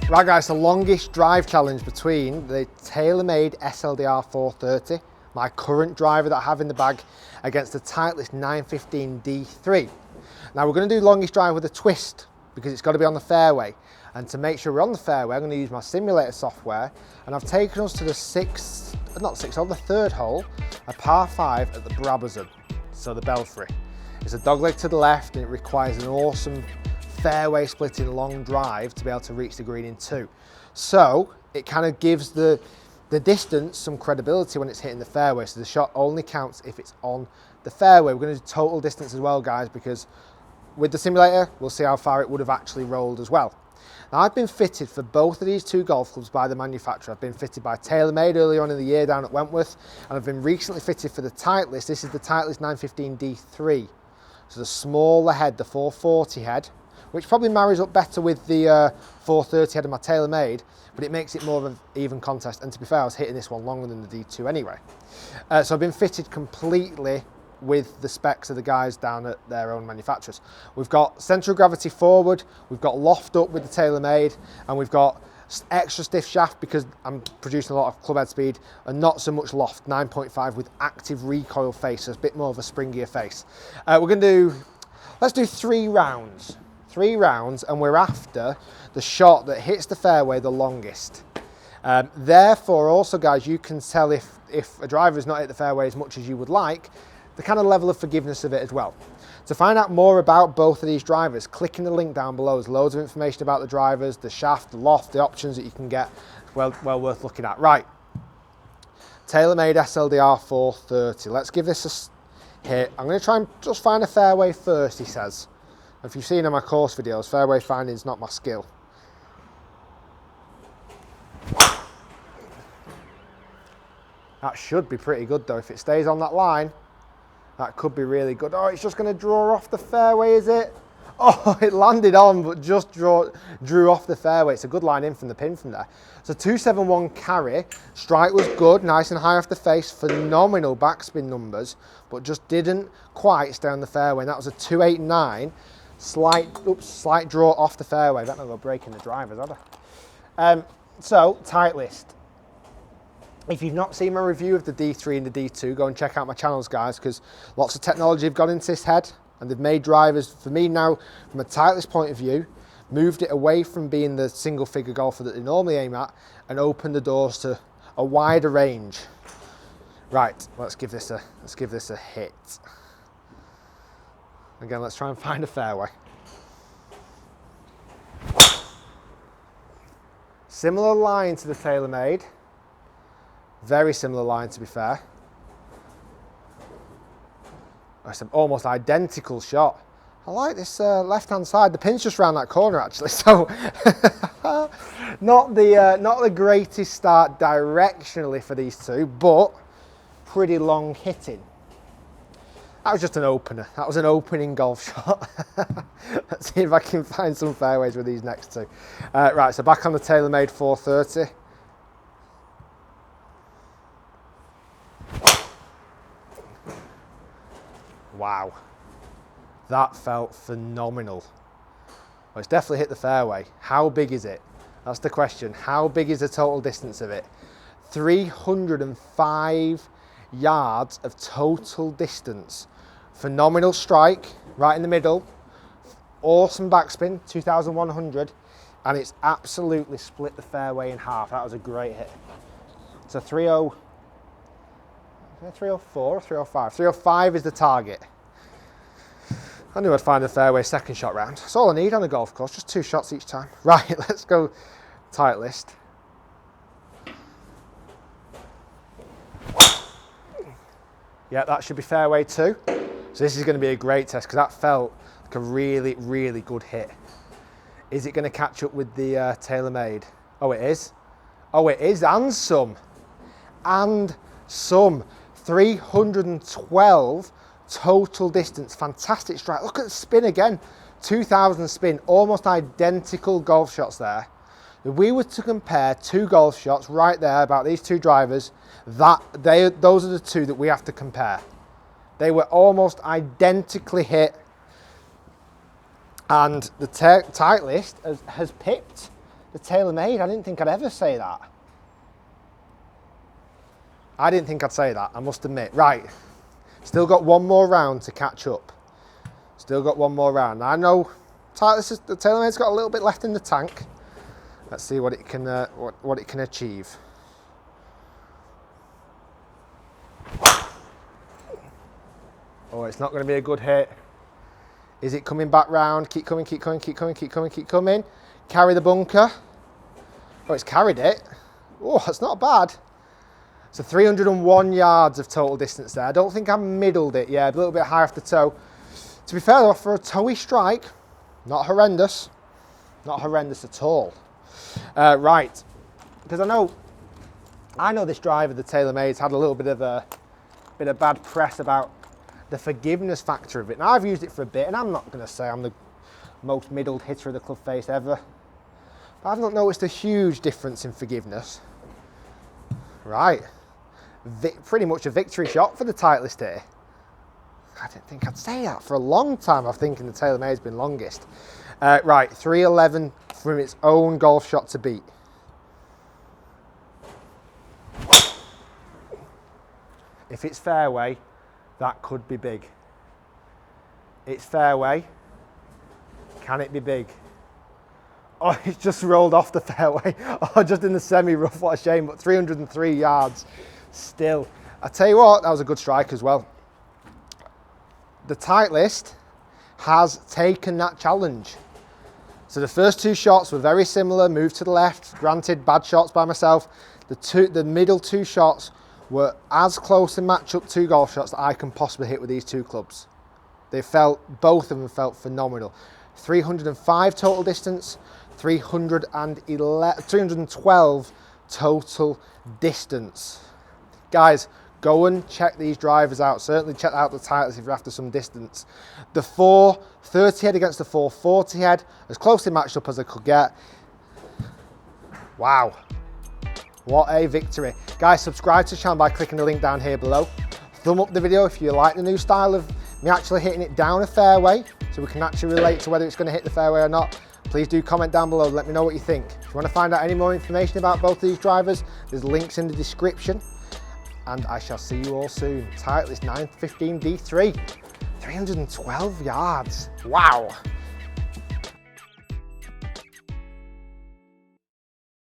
Right guys, the longest drive challenge between the TaylorMade SLDR 430, my current driver that I have in the bag, against the Titleist 915 D3. Now we're going to do longest drive with a twist because it's got to be on the fairway. And to make sure we're on the fairway, I'm going to use my simulator software, and I've taken us to the the third hole, a par 5 at the Brabazon, so the Belfry. It's a dogleg to the left and it requires an awesome fairway splitting long drive to be able to reach the green in 2. So it kind of gives the distance some credibility when it's hitting the fairway, so the shot only counts if it's on the fairway. We're going to do total distance as well guys, because with the simulator we'll see how far it would have actually rolled as well. Now I've been fitted for both of these two golf clubs by the manufacturer. I've been fitted by TaylorMade earlier on in the year down at Wentworth, and I've been recently fitted for the Titleist. This is the Titleist 915 D3, so the smaller head, the 440 head, which probably marries up better with the 430 head of my TaylorMade, but it makes it more of an even contest. And to be fair, I was hitting this one longer than the D2 anyway. So I've been fitted completely with the specs of the guys down at their own manufacturers. We've got centre of gravity forward, we've got loft up with the TaylorMade, and we've got extra stiff shaft because I'm producing a lot of club head speed, and not so much loft, 9.5 with active recoil face, so it's a bit more of a springier face. Let's do 3 rounds. 3 rounds, and we're after the shot that hits the fairway the longest. Therefore, also guys, you can tell if a driver has not hit the fairway as much as you would like, the kind of level of forgiveness of it as well. To find out more about both of these drivers, click in the link down below. There's loads of information about the drivers, the shaft, the loft, the options that you can get. Well worth looking at. Right, TaylorMade SLDR 430. Let's give this a hit. I'm going to try and just find a fairway first, he says. If you've seen in my course videos, fairway finding is not my skill. That should be pretty good though. If it stays on that line, that could be really good. Oh, it's just going to draw off the fairway, is it? Oh, it landed on, but just drew off the fairway. It's a good line in from the pin from there. So 271 carry. Strike was good, nice and high off the face. Phenomenal backspin numbers, but just didn't quite stay on the fairway. And that was a 289. Slight draw off the fairway. I don't know if we're breaking the drivers, had I? So, Titleist. If you've not seen my review of the D3 and the D2, go and check out my channels, guys, because lots of technology have gone into this head, and they've made drivers, for me now, from a Titleist point of view, moved it away from being the single-figure golfer that they normally aim at, and opened the doors to a wider range. Right, let's give this a hit. Again, let's try and find a fairway. Similar line to the TaylorMade. Very similar line, to be fair. It's an almost identical shot. I like this left-hand side. The pin's just around that corner, actually. So, not the greatest start directionally for these two, but pretty long hitting. That was just an opener. That was an opening golf shot. Let's see if I can find some fairways with these next two. Right, so back on the TaylorMade 430. Wow, that felt phenomenal. Well, it's definitely hit the fairway. How big is it? That's the question. How big is the total distance of it? 305 yards of total distance. Phenomenal strike, right in the middle. Awesome backspin, 2,100. And it's absolutely split the fairway in half. That was a great hit. It's a 304 or 305? 305 is the target. I knew I'd find a fairway second shot round. That's all I need on a golf course, just 2 shots each time. Right, let's go Titleist. Yeah, that should be fairway 2. So this is going to be a great test because that felt like a really, really good hit. Is it going to catch up with the TaylorMade? Oh, it is. Oh, it is, and some. And some. 312 total distance. Fantastic strike. Look at the spin again. 2,000 spin. Almost identical golf shots there. If we were to compare 2 golf shots right there about these 2 drivers, those are the 2 that we have to compare. They were almost identically hit. And the Titleist has pipped the TaylorMade. I didn't think I'd ever say that. I didn't think I'd say that, I must admit. Right, still got one more round to catch up. Still got one more round. I know the TaylorMade's got a little bit left in the tank. Let's see what it can what it can achieve. Oh, it's not going to be a good hit. Is it coming back round? Keep coming, keep coming, keep coming, keep coming, keep coming. Carry the bunker. Oh, it's carried it. Oh, that's not bad. So 301 yards of total distance there. I don't think I middled it. Yeah, a little bit high off the toe. To be fair though, for a toey strike, not horrendous. Not horrendous at all. Right, because I know this driver, the TaylorMade's had a little bit of bad press about the forgiveness factor of it. Now I've used it for a bit, and I'm not going to say I'm the most middled hitter of the club face ever, but I've not noticed a huge difference in forgiveness. Right, pretty much a victory shot for the Titleist here. I didn't think I'd say that. For a long time, I'm thinking the TaylorMade's been longest. Right, 311 from its own golf shot to beat. If it's fairway, that could be big. It's fairway. Can it be big? Oh, it's just rolled off the fairway. Oh, just in the semi-rough, what a shame, but 303 yards still. I tell you what, that was a good strike as well. The Titleist has taken that challenge. So the first two shots were very similar, moved to the left, granted bad shots by myself. The middle two shots were as close in matchup two golf shots that I can possibly hit with these two clubs. Both of them felt phenomenal. 305 total distance, 312 total distance. Guys, go and check these drivers out. Certainly check out the Titleist if you're after some distance. The 430 head against the 440 head, as closely matched up as I could get. Wow. What a victory. Guys, subscribe to the channel by clicking the link down here below. Thumb up the video if you like the new style of me actually hitting it down a fairway, so we can actually relate to whether it's going to hit the fairway or not. Please do comment down below, let me know what you think. If you want to find out any more information about both of these drivers, there's links in the description. And I shall see you all soon. Titleist 915 D3, 312 yards. Wow.